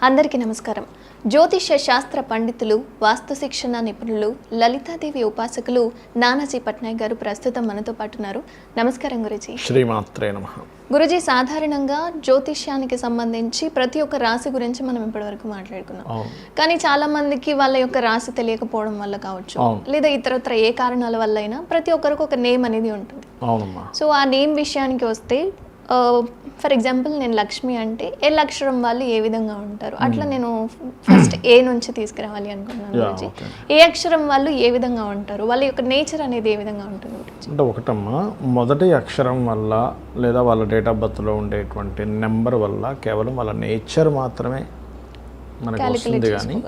అందరికీ నమస్కారం. జ్యోతిష శాస్త్ర పండితులు, వాస్తు శిక్షణ నిపుణులు, లలితాదేవి ఉపాసకులు నానాజీ పట్నాయక్ గారు ప్రస్తుతం మనతో పాటు ఉన్నారు. నమస్కారం గురుజీ. శ్రీమాత్రే నమః. గురుజీ, సాధారణంగా జ్యోతిష్యానికి సంబంధించి ప్రతి ఒక్క రాశి గురించి మనం ఇప్పటివరకు మాట్లాడుకున్నాం. కానీ చాలా మందికి వాళ్ళ యొక్క రాశి తెలియకపోవడం వల్ల కావచ్చు, లేదా ఇతరత్ర ఏ కారణాల వల్ల అయినా ప్రతి ఒక్కరికి ఒక నేమ్ అనేది ఉంటుంది. సో ఆ నేమ్ విషయానికి వస్తే, ఫర్ ఎగ్జాంపుల్ నేను లక్ష్మి అంటే ఎల్ అక్షరం వాళ్ళు ఏ విధంగా ఉంటారు, అట్లా నేను ఫస్ట్ ఏ నుంచి తీసుకురావాలి అనుకున్నాను. ఏ అక్షరం వాళ్ళు ఏ విధంగా ఉంటారు, వాళ్ళ యొక్క నేచర్ అనేది ఏ విధంగా ఉంటుంది అంటే ఒకటమ్మా, మొదటి అక్షరం వల్ల లేదా వాళ్ళ డేట్ ఆఫ్ బర్త్లో ఉండేటువంటి నెంబర్ వల్ల కేవలం వాళ్ళ నేచర్ మాత్రమే మనకు వస్తుంది. కానీ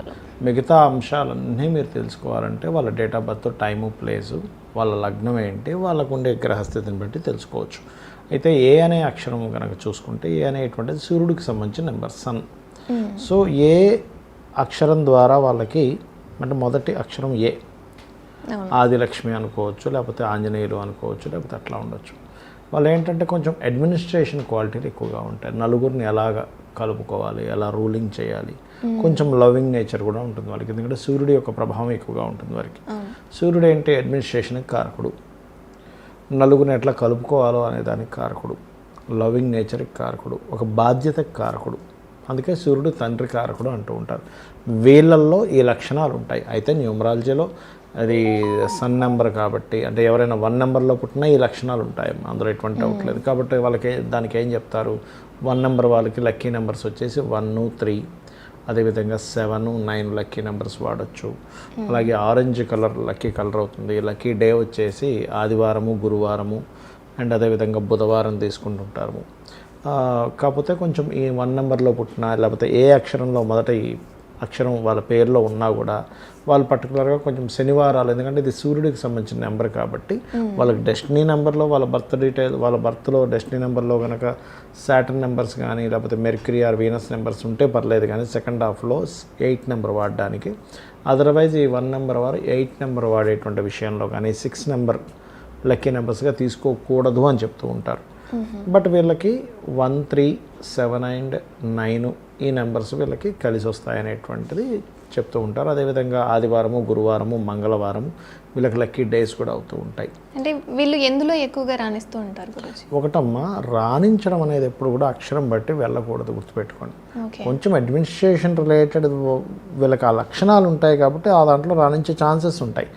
మిగతా అంశాలన్నీ మీరు తెలుసుకోవాలంటే వాళ్ళ date of birth, time, place, వాళ్ళ లగ్నం ఏంటి, వాళ్ళకు ఉండే గ్రహస్థితిని బట్టి తెలుసుకోవచ్చు. అయితే ఏ అనే అక్షరం కనుక చూసుకుంటే ఏ అనేటువంటిది సూర్యుడికి సంబంధించిన నెంబర్, సన్. సో ఏ అక్షరం ద్వారా వాళ్ళకి అంటే మొదటి అక్షరం ఏ, ఆదిలక్ష్మి అనుకోవచ్చు, లేకపోతే ఆంజనేయులు అనుకోవచ్చు, లేకపోతే అట్లా ఉండొచ్చు. వాళ్ళు ఏంటంటే కొంచెం అడ్మినిస్ట్రేషన్ క్వాలిటీలు ఎక్కువగా ఉంటాయి. నలుగురిని ఎలాగ కలుపుకోవాలి, ఎలా రూలింగ్ చేయాలి, కొంచెం లవింగ్ నేచర్ కూడా ఉంటుంది వాళ్ళకి. ఎందుకంటే సూర్యుడి యొక్క ప్రభావం ఎక్కువగా ఉంటుంది వారికి. సూర్యుడు ఏంటి, అడ్మినిస్ట్రేషన్కి కారకుడు, నలుగురిని ఎట్లా కలుపుకోవాలో అనే దానికి కారకుడు, లవింగ్ నేచర్కి కారకుడు, ఒక బాధ్యతకి కారకుడు. అందుకే సూర్యుడు తండ్రి కారకుడు అంటూ ఉంటారు. వీళ్ళల్లో ఈ లక్షణాలు ఉంటాయి. అయితే న్యూమరాలజీలో అది సన్ నెంబర్ కాబట్టి, అంటే ఎవరైనా 1 నెంబర్లో పుట్టినా ఈ లక్షణాలు ఉంటాయి, అందులో ఎటువంటి డౌట్ లేదు. కాబట్టి వాళ్ళకి దానికి ఏం చెప్తారు, 1 నెంబర్ వాళ్ళకి లక్కీ నెంబర్స్ వచ్చేసి 1, 3, అదేవిధంగా 7, 9 లక్కీ నెంబర్స్ వాడచ్చు. అలాగే ఆరెంజ్ కలర్ లక్కీ కలర్ అవుతుంది. లక్కీ డే వచ్చేసి ఆదివారము, గురువారము అండ్ అదేవిధంగా బుధవారం తీసుకుంటుంటారు. కాకపోతే కొంచెం ఈ 1 నెంబర్లో పుట్టిన, లేకపోతే ఏ అక్షరంలో మొదటి అక్షరం వాళ్ళ పేరులో ఉన్నా కూడా వాళ్ళు పర్టికులర్గా కొంచెం శనివారాలు, ఎందుకంటే ఇది సూర్యుడికి సంబంధించిన నెంబర్ కాబట్టి వాళ్ళకి డెస్టినీ నెంబర్లో వాళ్ళ బర్త్ డీటెయిల్, వాళ్ళ బర్త్లో డెస్టినీ నెంబర్లో కనుక సాటర్న్ నెంబర్స్ కానీ లేకపోతే మెర్క్యూరీ ఆర్ వీనస్ నెంబర్స్ ఉంటే పర్లేదు. కానీ సెకండ్ హాఫ్లో 8 నెంబర్ వాడడానికి. అదర్వైజ్ ఈ 1 నెంబర్ వారు 8 నెంబర్ వాడేటువంటి విషయంలో కానీ 6 నెంబర్ లక్కీ నెంబర్స్గా తీసుకోకూడదు అని చెప్తూ ఉంటారు. బట్ వీళ్ళకి 1, 3, 7 అండ్ 9 ఈ నెంబర్స్ వీళ్ళకి కలిసి వస్తాయనేటువంటిది చెప్తూ ఉంటారు. అదేవిధంగా ఆదివారము, గురువారము, మంగళవారము వీళ్ళకి లక్కీ డేస్ కూడా అవుతూ ఉంటాయి. అంటే వీళ్ళు ఎందులో ఎక్కువగా రాణిస్తూ ఉంటారు గురుజీ? ఒకటమ్మా, రాణించడం అనేది ఎప్పుడు కూడా అక్షరం బట్టి వెళ్ళకూడదు, గుర్తుపెట్టుకోండి. కొంచెం అడ్మినిస్ట్రేషన్ రిలేటెడ్ వీళ్ళకి ఆ లక్షణాలు ఉంటాయి కాబట్టి ఆ దాంట్లో రాణించే ఛాన్సెస్ ఉంటాయి.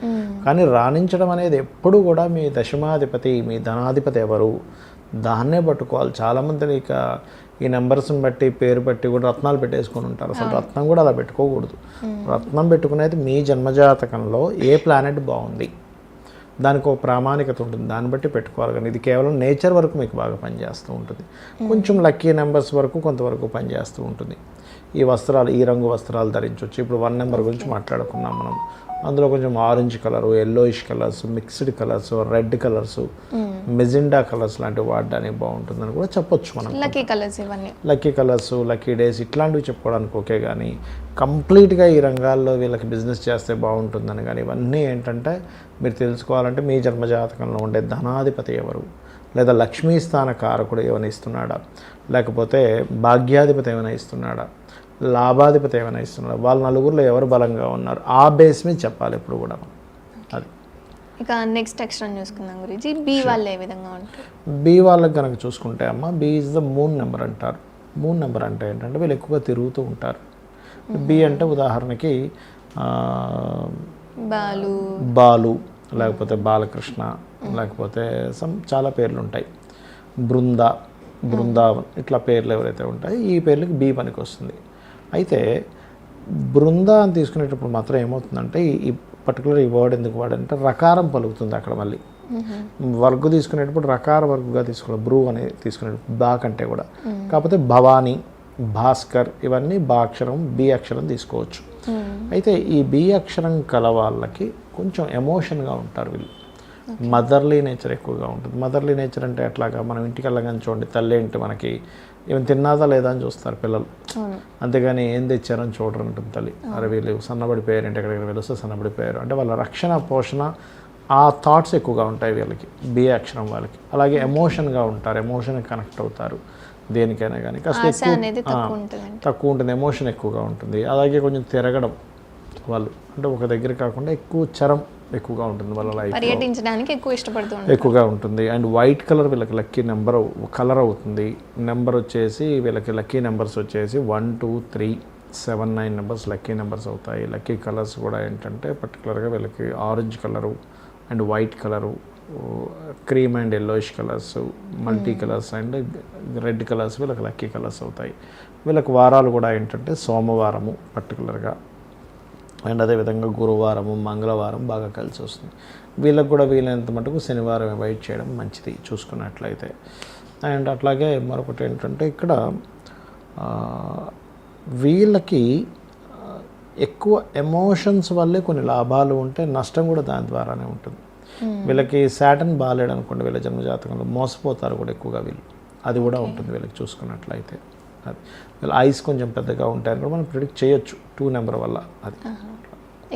కానీ రాణించడం అనేది ఎప్పుడు కూడా మీ దశమాధిపతి, మీ ధనాధిపతి ఎవరు దాన్నే పట్టుకోవాలి. చాలామంది ఇక ఈ నెంబర్స్ని బట్టి, పేరు బట్టి కూడా రత్నాలు పెట్టేసుకొని ఉంటారు. అసలు రత్నం కూడా అలా పెట్టుకోకూడదు. రత్నం పెట్టుకునేది మీ జన్మజాతకంలో ఏ ప్లానెట్ బాగుంది, దానికి ఒక ప్రామాణికత ఉంటుంది, దాన్ని బట్టి పెట్టుకోవాలి. కానీ ఇది కేవలం నేచర్ వరకు మీకు బాగా పనిచేస్తూ ఉంటుంది. కొంచెం లక్కీ నెంబర్స్ వరకు కొంతవరకు పనిచేస్తూ ఉంటుంది. ఈ వస్త్రాలు, ఈ రంగు వస్త్రాలు ధరించవచ్చు. ఇప్పుడు 1 నెంబర్ గురించి మాట్లాడుకున్నాం మనం. అందులో కొంచెం orange colour, yellowish colours, mixed colours, red colours, magenta colours లాంటివి వాడడానికి బాగుంటుందని కూడా చెప్పొచ్చు మనం. లక్కీ కలర్స్, ఇవన్నీ లక్కీ కలర్స్, లక్కీ డేస్ ఇట్లాంటివి చెప్పుకోవడానికి ఓకే. కానీ కంప్లీట్గా ఈ రంగాల్లో వీళ్ళకి బిజినెస్ చేస్తే బాగుంటుందని కానీ ఇవన్నీ ఏంటంటే మీరు తెలుసుకోవాలంటే మీ జన్మజాతకంలో ఉండే ధనాధిపతి ఎవరు, లేదా లక్ష్మీ స్థాన కారకుడు ఏమైనా ఇస్తున్నాడా, లేకపోతే భాగ్యాధిపతి ఏమైనా ఇస్తున్నాడా, లాభాధిపతి ఏమైనా ఇస్తున్నాడు, వాళ్ళ నలుగురిలో ఎవరు బలంగా ఉన్నారు, ఆ బేస్ మీద చెప్పాలి ఎప్పుడు కూడా. అది ఇక నెక్స్ట్ అక్షరం చూసుకుందాం గురించి. బి వాళ్ళు ఏ విధంగా ఉంటారు? బి వాళ్ళకి కనుక చూసుకుంటే అమ్మ, B is the moon number అంటారు. మూన్ నెంబర్ అంటే ఏంటంటే వీళ్ళు ఎక్కువగా తిరుగుతూ ఉంటారు. బి అంటే ఉదాహరణకి బాలు, లేకపోతే బాలకృష్ణ, లేకపోతే చాలా పేర్లు ఉంటాయి, బృందావన్, ఇట్లా పేర్లు ఎవరైతే ఉంటాయో ఈ పేర్లకి బి పనికి వస్తుంది. అయితే బృందా అని తీసుకునేటప్పుడు మాత్రం ఏమవుతుందంటే ఈ పర్టికులర్ ఈ వర్డ్ ఎందుకు వాడంటే రకారం పలుకుతుంది అక్కడ. మళ్ళీ వర్గు తీసుకునేటప్పుడు రకార వర్గుగా తీసుకోవాలి, బ్రూ అనేది తీసుకునేటప్పుడు బా కంటే కూడా. కాకపోతే భవానీ, భాస్కర్ ఇవన్నీ బా అక్షరం, బి అక్షరం తీసుకోవచ్చు. అయితే ఈ బి అక్షరం కల వాళ్ళకి కొంచెం ఎమోషన్గా ఉంటారు వీళ్ళు. మదర్లీ నేచర్ ఎక్కువగా ఉంటుంది. మదర్లీ నేచర్ అంటే ఎట్లాగా, మనం ఇంటికి వెళ్ళగానే చూడండి, తల్లి ఏంటి మనకి ఏమైనా తిన్నాదా లేదా అని చూస్తారు పిల్లలు, అంతేగాని ఏం తెచ్చారని చూడరు ఉంటుంది తల్లి. అరే వీళ్ళు సన్నబడిపోయారు, ఇంటి ఎక్కడికి వెళ్ళొస్తే సన్నబడిపోయారు అంటే వాళ్ళ రక్షణ, పోషణ, ఆ థాట్స్ ఎక్కువగా ఉంటాయి వీళ్ళకి, బి అక్షరం వాళ్ళకి. అలాగే ఎమోషన్గా ఉంటారు, ఎమోషన్కి కనెక్ట్ అవుతారు. దేనికైనా కానీ కాస్త ఆశ అనేది తక్కువ ఉంటుంది. తక్కువ ఉంటుంది, ఎమోషన్ ఎక్కువగా ఉంటుంది. అలాగే కొంచెం తిరగడం వాళ్ళు, అంటే ఒక దగ్గర కాకుండా ఎక్కువ చరం ఎక్కువగా ఉంటుంది వాళ్ళ లైఫ్, పర్యటించడానికి ఎక్కువ ఇష్టపడుతూ ఉంటారు. ఎక్కువగా ఉంటుంది. అండ్ వైట్ కలర్ వీళ్ళకి లక్కీ నెంబర్ కలర్ అవుతుంది. నెంబర్ వచ్చేసి వీళ్ళకి లక్కీ నెంబర్స్ వచ్చేసి 1 2 3 7 9 నెంబర్స్ లక్కీ నెంబర్స్ అవుతాయి. లక్కీ కలర్స్ కూడా ఏంటంటే పర్టికులర్గా వీళ్ళకి orange colour and white colour, cream and yellowish colours, multi colours and red colours వీళ్ళకి లక్కీ కలర్స్ అవుతాయి. వీళ్ళకి వారాలు కూడా ఏంటంటే సోమవారము పర్టికులర్గా, అండ్ అదేవిధంగా గురువారము మంగళవారం బాగా కలిసి వస్తుంది. వీళ్ళకి కూడా వీలైనంత మటుకు శనివారం అవాయిడ్ చేయడం మంచిది చూసుకున్నట్లయితే. అండ్ అట్లాగే మరొకటి ఏంటంటే ఇక్కడ వీళ్ళకి ఎక్కువ ఎమోషన్స్ వల్లే కొన్ని లాభాలు ఉంటే నష్టం కూడా దాని ద్వారానే ఉంటుంది. వీళ్ళకి శాటర్న్ బాగాలేడు అనుకోండి, వీళ్ళ జన్మజాతకంలో మోసపోతారు కూడా ఎక్కువగా వీళ్ళు, అది కూడా ఉంటుంది వీళ్ళకి చూసుకున్నట్లయితే. అది వీళ్ళ ఐస్ కొంచెం పెద్దగా ఉంటాయని కూడా మనం ప్రిడిక్ట్ చేయొచ్చు 2 నెంబర్ వల్ల. అది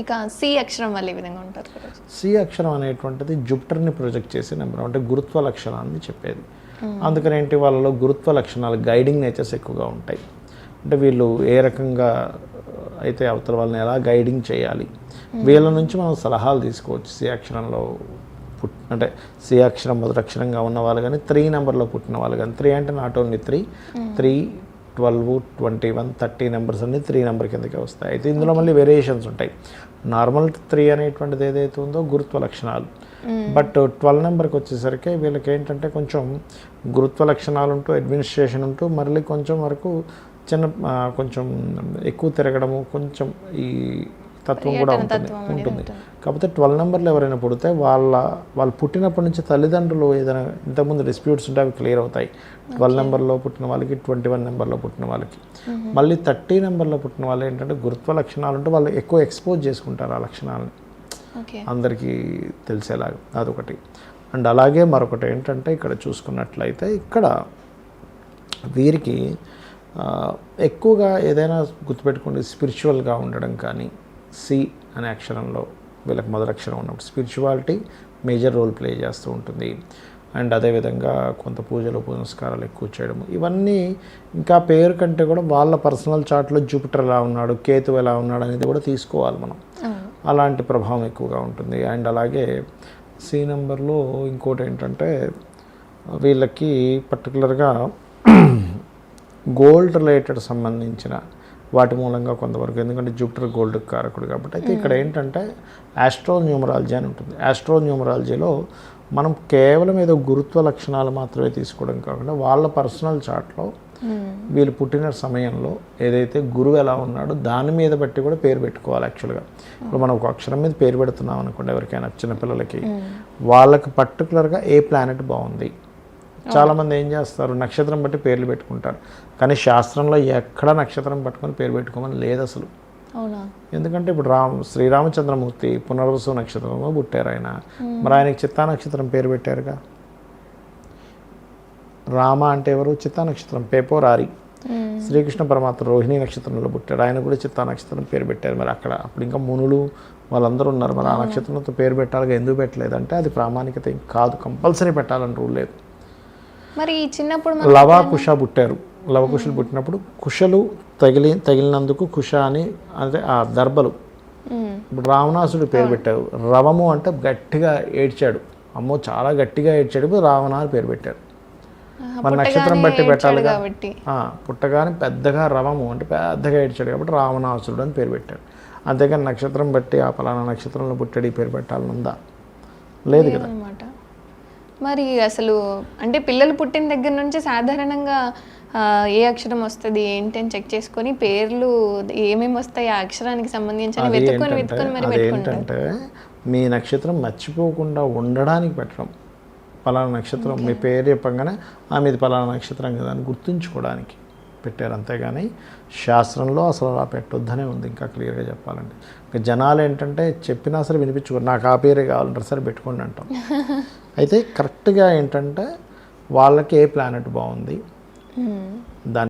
ఇక సి అక్షరం వల్ల ఈ విధంగా ఉంటారు. సి అక్షరం అనేటువంటిది జూపిటర్ని ప్రొజెక్ట్ చేసే నెంబర్, అంటే గురుత్వ లక్షణాన్ని చెప్పేది. అందుకని ఏంటి వాళ్ళలో గురుత్వ లక్షణాలు, గైడింగ్ నేచర్స్ ఎక్కువగా ఉంటాయి. అంటే వీళ్ళు ఏ రకంగా అయితే అవతల వాళ్ళని ఎలా గైడింగ్ చేయాలి, వీళ్ళ నుంచి మనం సలహాలు తీసుకోవచ్చు. సి అక్షరంలో అంటే సి అక్షరం మొదటి అక్షరంగా ఉన్న వాళ్ళు కానీ 3 నెంబర్లో పుట్టిన వాళ్ళు కానీ, 3 అంటే నాట్ ఓన్లీ 3 12 21 30 నెంబర్స్ అన్ని 3 నెంబర్ కిందకే వస్తాయి. అయితే ఇందులో మళ్ళీ వేరియేషన్స్ ఉంటాయి. నార్మల్ 3 అనేటువంటిది ఏదైతే ఉందో గురుత్వ లక్షణాలు, బట్ 12 నెంబర్కి వచ్చేసరికి వీళ్ళకి ఏంటంటే కొంచెం గురుత్వ లక్షణాలు ఉంటూ అడ్మినిస్ట్రేషన్ ఉంటూ మళ్ళీ కొంచెం వరకు కొంచెం ఎక్కువ తిరగడము, కొంచెం ఈ తత్వం కూడా ఉంటుంది. కాకపోతే 12 నెంబర్లు ఎవరైనా పుడితే వాళ్ళు పుట్టినప్పటి నుంచి తల్లిదండ్రులు ఏదైనా ఇంతకుముందు డిస్ప్యూట్స్ ఉంటే అవి క్లియర్ అవుతాయి. 12 నెంబర్లో పుట్టిన వాళ్ళకి, 21 నెంబర్లో పుట్టిన వాళ్ళకి. మళ్ళీ 30 నెంబర్లో పుట్టిన వాళ్ళు ఏంటంటే గురుత్వ లక్షణాలు ఉంటే వాళ్ళు ఎక్కువ ఎక్స్పోజ్ చేసుకుంటారు ఆ లక్షణాలని అందరికీ తెలిసేలాగా, అదొకటి. అండ్ అలాగే మరొకటి ఏంటంటే ఇక్కడ చూసుకున్నట్లయితే ఇక్కడ వీరికి ఎక్కువగా ఏదైనా గుర్తుపెట్టుకోండి, స్పిరిచువల్గా ఉండడం కానీ, సి అనే అక్షరంలో వీళ్ళకి మొదటి అక్షరం ఉన్నప్పుడు స్పిరిచువాలిటీ మేజర్ రోల్ ప్లే చేస్తూ ఉంటుంది. అండ్ అదేవిధంగా కొంత పూజలు పునస్కారాలు ఎక్కువ చేయడం, ఇవన్నీ ఇంకా పేరు కంటే కూడా వాళ్ళ పర్సనల్ చార్ట్లో జూపిటర్ ఎలా ఉన్నాడు, కేతు ఎలా ఉన్నాడు అనేది కూడా తీసుకోవాలి మనం. అలాంటి ప్రభావం ఎక్కువగా ఉంటుంది. అండ్ అలాగే సి నెంబర్లో ఇంకోటి ఏంటంటే వీళ్ళకి పర్టికులర్గా గోల్డ్ రిలేటెడ్ సంబంధించిన వాటి మూలంగా కొంతవరకు, ఎందుకంటే జూపిటర్ గోల్డ్ కారకుడు కాబట్టి. అయితే ఇక్కడ ఏంటంటే ఆస్ట్రో న్యూమరాలజీ అని ఉంటుంది. ఆస్ట్రో న్యూమరాలజీలో మనం కేవలం ఏదో గురుత్వ లక్షణాలు మాత్రమే తీసుకోవడం కాకుండా వాళ్ళ పర్సనల్ చార్ట్లో వీళ్ళు పుట్టిన సమయంలో ఏదైతే గురువు ఎలా ఉన్నాడో దాని మీద బట్టి కూడా పేరు పెట్టుకోవాలి. యాక్చువల్గా ఇప్పుడు మనం ఒక అక్షరం మీద పేరు పెడుతున్నాం అనుకోండి ఎవరికైనా, చిన్నపిల్లలకి, వాళ్ళకి పర్టికులర్గా ఏ ప్లానెట్ బాగుంది. చాలామంది ఏం చేస్తారు, నక్షత్రం బట్టి పేర్లు పెట్టుకుంటారు, కానీ శాస్త్రంలో ఎక్కడ నక్షత్రం పట్టుకొని పేరు పెట్టుకోమని లేదు అసలు. ఎందుకంటే ఇప్పుడు శ్రీరామచంద్రమూర్తి పునర్వసు నక్షత్రంలో పుట్టారు ఆయన, మరి ఆయనకి చిత్తా నక్షత్రం పేరు పెట్టారుగా. రామ అంటే ఎవరు, చిత్తా నక్షత్రం, పేపోరారి. శ్రీకృష్ణ పరమాత్మ రోహిణి నక్షత్రంలో పుట్టాడు, ఆయన కూడా చిత్తా నక్షత్రం పేరు పెట్టారు. మరి అప్పుడు ఇంకా మునులు వాళ్ళందరూ ఉన్నారు, మరి ఆ నక్షత్రంతో పేరు పెట్టాలిగా, ఎందుకు పెట్టలేదంటే అది ప్రామాణికత కాదు, కంపల్సరీ పెట్టాలని రూల్ లేదు. మరి చిన్నప్పుడు లవకుశ పుట్టారు, లవకుశలు పుట్టినప్పుడు కుశలు తగిలినందుకు కుశ అని, అంటే ఆ దర్భలు. ఇప్పుడు రావణాసుడు పేరు పెట్టారు, రవము అంటే గట్టిగా ఏడ్చాడు, అమ్మో చాలా గట్టిగా ఏడ్చాడు, ఇప్పుడు రావణ అని పేరు పెట్టారు. మన నక్షత్రం బట్టి పెట్టాలిగా, పుట్టగానే పెద్దగా రవము అంటే పెద్దగా ఏడ్చాడు కాబట్టి రావణాసురుడు అని పేరు పెట్టారు. అంతేగాని నక్షత్రం బట్టి ఆ పలానా నక్షత్రంలో పుట్టాడు ఈ పేరు పెట్టాలనుందా, లేదు కదా. మరి అసలు అంటే పిల్లలు పుట్టిన దగ్గర నుంచి సాధారణంగా ఏ అక్షరం వస్తుంది ఏంటి అని చెక్ చేసుకొని పేర్లు ఏమేమి వస్తాయి ఆ అక్షరానికి సంబంధించి వెతుక్కొని మరి ఏంటంటే మీ నక్షత్రం మర్చిపోకుండా ఉండడానికి పెట్టడం. పలానా నక్షత్రం మీ పేరు చెప్పగానే మీది పలానా నక్షత్రం కదా అని గుర్తుంచుకోవడానికి పెట్టారు, అంతేగాని శాస్త్రంలో అసలు అలా పెట్టొద్దనే ఉంది. ఇంకా క్లియర్గా చెప్పాలంటే ఇంకా జనాలు ఏంటంటే చెప్పినా సరే వినిపించుకోరు, నాకు ఆ పేరే కావాలంటారు, సరే పెట్టుకోండి అంటాం. అయితే కరెక్ట్గా ఏంటంటే వాళ్ళకి ఏ ప్లానెట్ బాగుంది దాని